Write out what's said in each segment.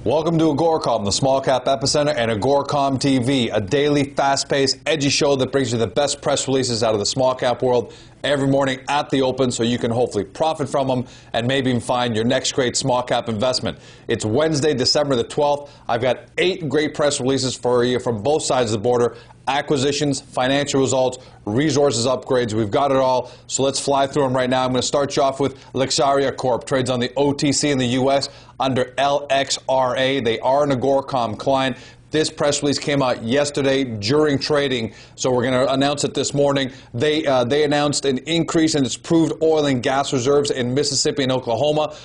Welcome to AGORACOM, the Small Cap Epicenter, and AGORACOM TV, a daily, fast-paced, edgy show that brings you the best press releases out of the small cap world every morning at the open, so you can hopefully profit from them and maybe even find your next great small cap investment. It's Wednesday, December the 12th. I've got 8 great press releases for you from both sides of the border. Acquisitions, financial results, resources upgrades. We've got it all, so let's fly through them right now. I'm going to start you off with Lassaria Corp. Trades on the OTC in the U.S. under LXRA. They are an AGORACOM client. This press release came out yesterday during trading, so we're going to announce it this morning. They announced an increase in its proved oil and gas reserves in Mississippi and Oklahoma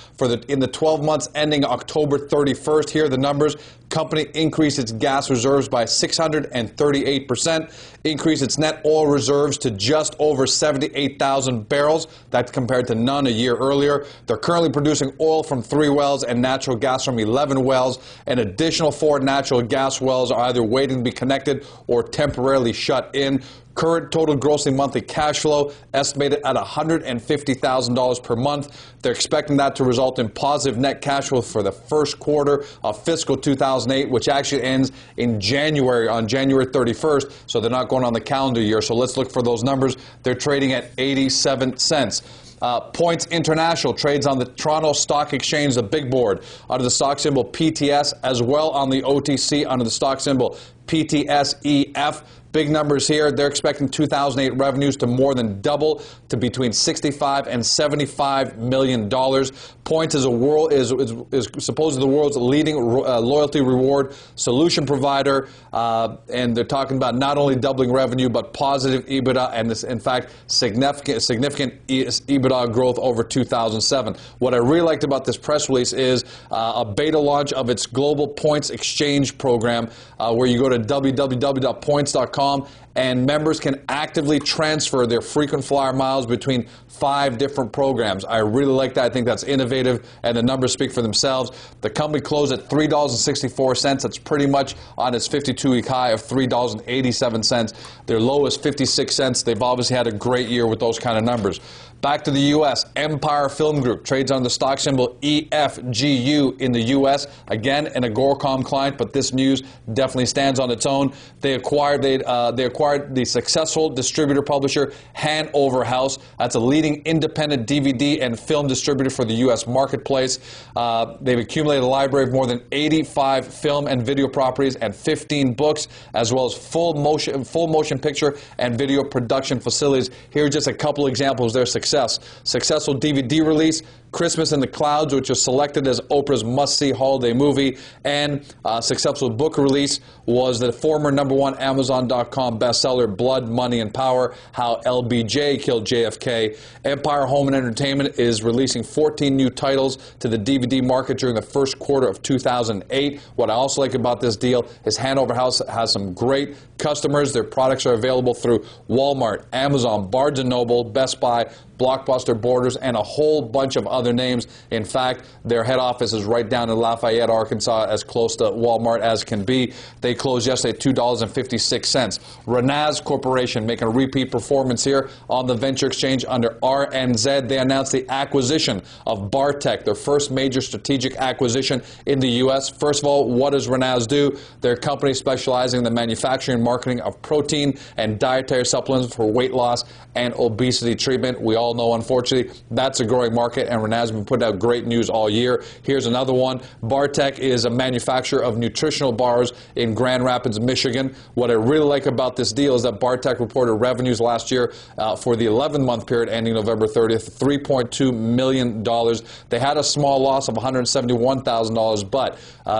in the 12 months ending October 31st. Here are the numbers. Company increased its gas reserves by 638%, increased its net oil reserves to just over 78,000 barrels. That's compared to none a year earlier. They're currently producing oil from 3 wells and natural gas from 11 wells. An additional 4 natural gas wells are either waiting to be connected or temporarily shut in. Current total grossing monthly cash flow estimated at $150,000 per month. They're expecting that to result in positive net cash flow for the first quarter of fiscal 2008, which actually ends in January, on January 31st, so they're not going on the calendar year. So let's look for those numbers. They're trading at 87 cents. Points International trades on the Toronto Stock Exchange, the big board, under the stock symbol PTS, as well on the OTC under the stock symbol PTSEF. Big numbers here. They're expecting 2008 revenues to more than double to between $65 and $75 million. Points is supposedly the world's leading loyalty reward solution provider, and they're talking about not only doubling revenue but positive EBITDA, and this, in fact, significant EBITDA growth over 2007. What I really liked about this press release is a beta launch of its global points exchange program, where you go to www.points.com. And members can actively transfer their frequent flyer miles between 5 different programs. I really like that. I think that's innovative, and the numbers speak for themselves. The company closed at $3.64. That's pretty much on its 52-week high of $3.87. Their low is 56 cents. They've obviously had a great year with those kind of numbers. Back to the U.S., Empire Film Group trades on the stock symbol EFGU in the U.S. Again, an AGORACOM client, but this news definitely stands on its own. They acquired the successful distributor publisher Hanover House. That's a leading independent DVD and film distributor for the U.S. marketplace. They've accumulated a library of more than 85 film and video properties and 15 books, as well as full motion picture and video production facilities. Here are just a couple examples of their success. Successful DVD release, Christmas in the Clouds, which was selected as Oprah's must-see holiday movie, and successful book release was the former #1 Amazon.com bestseller Blood, Money, and Power, How LBJ Killed JFK. Empire Home and Entertainment is releasing 14 new titles to the DVD market during the first quarter of 2008. What I also like about this deal is Hanover House has some great customers. Their products are available through Walmart, Amazon, Barnes & Noble, Best Buy, Blockbuster, Borders, and a whole bunch of other names. In fact, their head office is right down in Lafayette, Arkansas, as close to Walmart as can be. They closed yesterday at $2.56. Ranaz Corporation making a repeat performance here on the venture exchange under RNZ. They announced the acquisition of Bartec, their first major strategic acquisition in the U.S. First of all, what does Ranaz do? They're a company specializing in the manufacturing and marketing of protein and dietary supplements for weight loss and obesity treatment. We all know, unfortunately, that's a growing market, and Ranaz has been putting out great news all year. Here's another one. Bartec is a manufacturer of nutritional bars in Grand Rapids, Michigan. What I really like about this deal is that Bartec reported revenues last year for the 11-month period ending November 30th, $3.2 million. They had a small loss of $171,000, but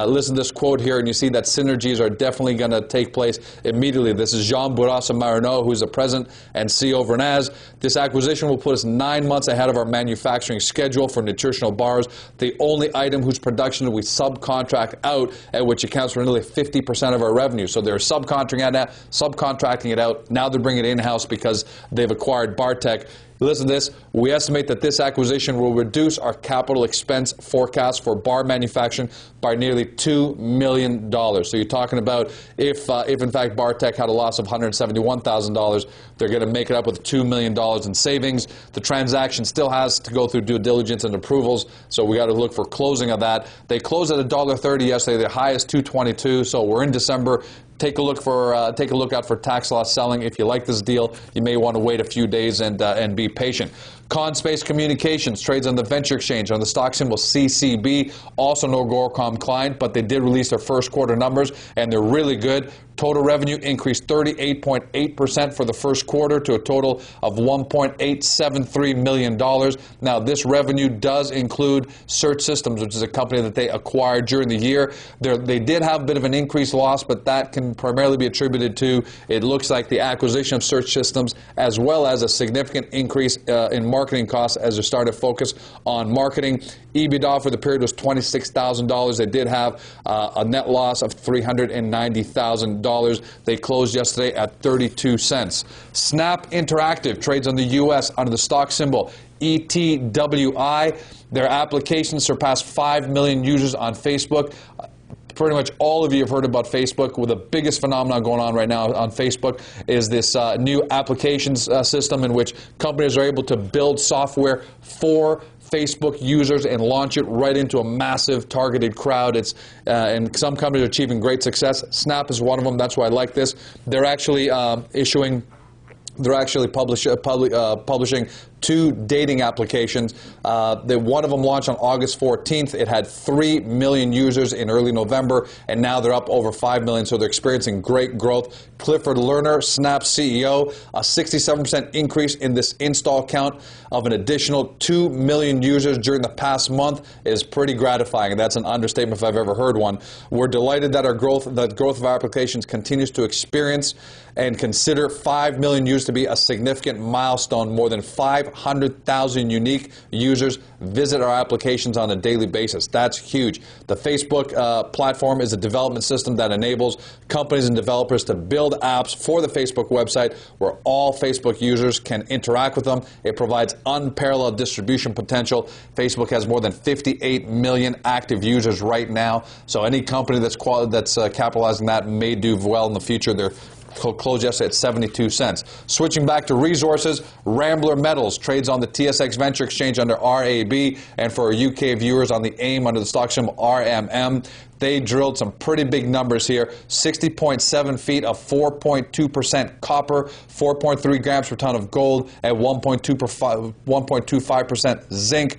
listen to this quote here, and you see that synergies are definitely going to take place immediately. This is Jean Bourassa Marino, who's the president and CEO of Ranaz. This acquisition will put us 9 months ahead of our manufacturing schedule for nutritional bars, the only item whose production we subcontract out, which accounts for nearly 50% of our revenue. So they're subcontracting it out. Now they're bringing it in-house because they've acquired Bartec. Listen to this. We estimate that this acquisition will reduce our capital expense forecast for bar manufacturing by nearly $2 million. So you're talking about if in fact Bartech had a loss of $171,000, they're going to make it up with $2 million in savings. The transaction still has to go through due diligence and approvals, so we got to look for closing of that. They closed at $1.30 yesterday. The high is $2.22. So we're in December. Take a look out for tax loss selling. If you like this deal, you may want to wait a few days and be patient. Conspace Communications trades on the Venture Exchange on the stock symbol CCB, also no AGORACOM client, but they did release their first quarter numbers, and they're really good. Total revenue increased 38.8% for the first quarter to a total of $1.873 million. Now, this revenue does include Search Systems, which is a company that they acquired during the year. They did have a bit of an increased loss, but that can primarily be attributed to, it looks like, the acquisition of Search Systems, as well as a significant increase in marketing costs as they started to focus on marketing. EBITDA for the period was $26,000. They did have a net loss of $390,000. They closed yesterday at 32 cents. Snap Interactive trades on the U.S. under the stock symbol ETWI. Their applications surpassed 5 million users on Facebook. Pretty much all of you have heard about Facebook. Well, the biggest phenomenon going on right now on Facebook is this new applications system in which companies are able to build software for Facebook users and launch it right into a massive targeted crowd. And some companies are achieving great success. Snap is one of them. That's why I like this. They're actually publishing 2 dating applications. One of them launched on August 14th. It had 3 million users in early November, and now they're up over 5 million, so they're experiencing great growth. Clifford Lerner, Snap's CEO, a 67% increase in this install count of an additional 2 million users during the past month is pretty gratifying, and that's an understatement if I've ever heard one. We're delighted that growth of our applications continues to experience and consider 5 million users to be a significant milestone. More than 500,000 unique users visit our applications on a daily basis. That's huge. The Facebook platform is a development system that enables companies and developers to build apps for the Facebook website where all Facebook users can interact with them. It provides unparalleled distribution potential. Facebook has more than 58 million active users right now, so any company that's capitalizing that may do well in the future. They're closed yesterday at 72 cents. Switching back to resources, Rambler Metals trades on the TSX Venture Exchange under RAB, and for our UK viewers on the AIM under the stock symbol RMM. They drilled some pretty big numbers here. 60.7 feet of 4.2% copper, 4.3 grams per ton of gold, and 1.25% zinc.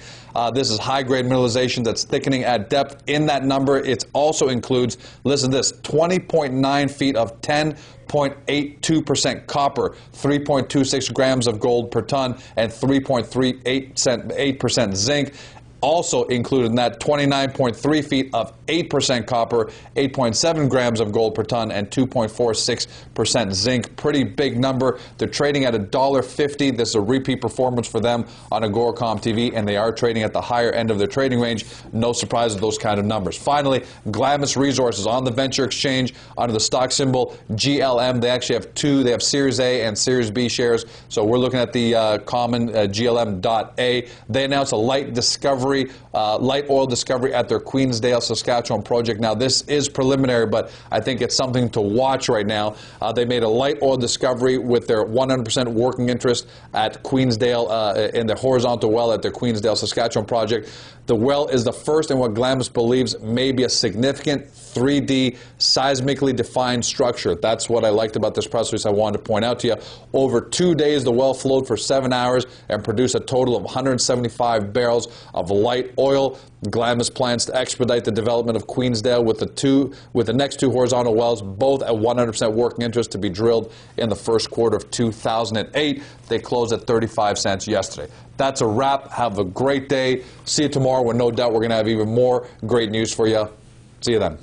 This is high-grade mineralization that's thickening at depth. In that number, it also includes, listen to this, 20.9 feet of 10.82% copper, 3.26 grams of gold per ton, and 3.38% zinc. Also included in that 29.3 feet of 8% copper, 8.7 grams of gold per ton, and 2.46% zinc. Pretty big number. They're trading at $1.50. This is a repeat performance for them on AGORACOM TV, and they are trading at the higher end of their trading range. No surprise with those kind of numbers. Finally, Glamis Resources on the Venture Exchange under the stock symbol GLM. They actually have 2. They have Series A and Series B shares. So we're looking at the common GLM.A. They announced a light oil discovery at their Queensdale, Saskatchewan project. Now, this is preliminary, but I think it's something to watch right now. They made a light oil discovery with their 100% working interest at Queensdale in the horizontal well at their Queensdale, Saskatchewan project. The well is the first in what Glamis believes may be a significant 3D seismically defined structure. That's what I liked about this press release I wanted to point out to you. Over 2 days, the well flowed for 7 hours and produced a total of 175 barrels of light oil. Glamis plans to expedite the development of Queensdale with the next 2 horizontal wells, both at 100% working interest, to be drilled in the first quarter of 2008. They closed at 35 cents yesterday. That's a wrap. Have a great day. See you tomorrow when no doubt we're going to have even more great news for you. See you then.